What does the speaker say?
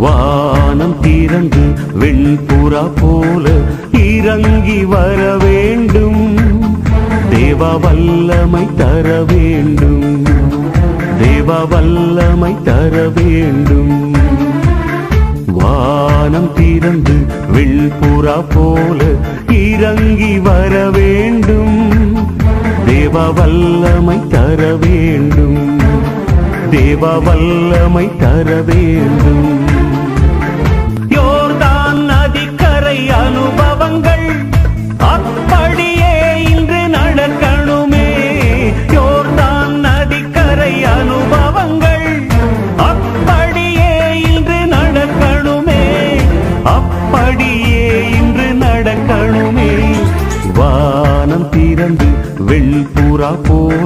வானம் திறந்து வெண்புறா போல இறங்கி வர வேண்டும். தேவ வல்லமை தர வேண்டும். தேவ வல்லமை தர வேண்டும். வானம் திறந்து வெண்புறா போல இறங்கி வர வேண்டும். தேவ வல்லமை தர வேண்டும். தேவ வல்லமை தர வேண்டும். யோர்தான் நதிக்கரை அனுபவங்கள் அப்படியே இன்று நடக்கணுமே. யோர்தான் நதிக்கரை அனுபவங்கள் அப்படியே இன்று நடக்கணுமே. அப்படியே இன்று நடக்கணுமே. வானம் திறந்து வெண்புறா போல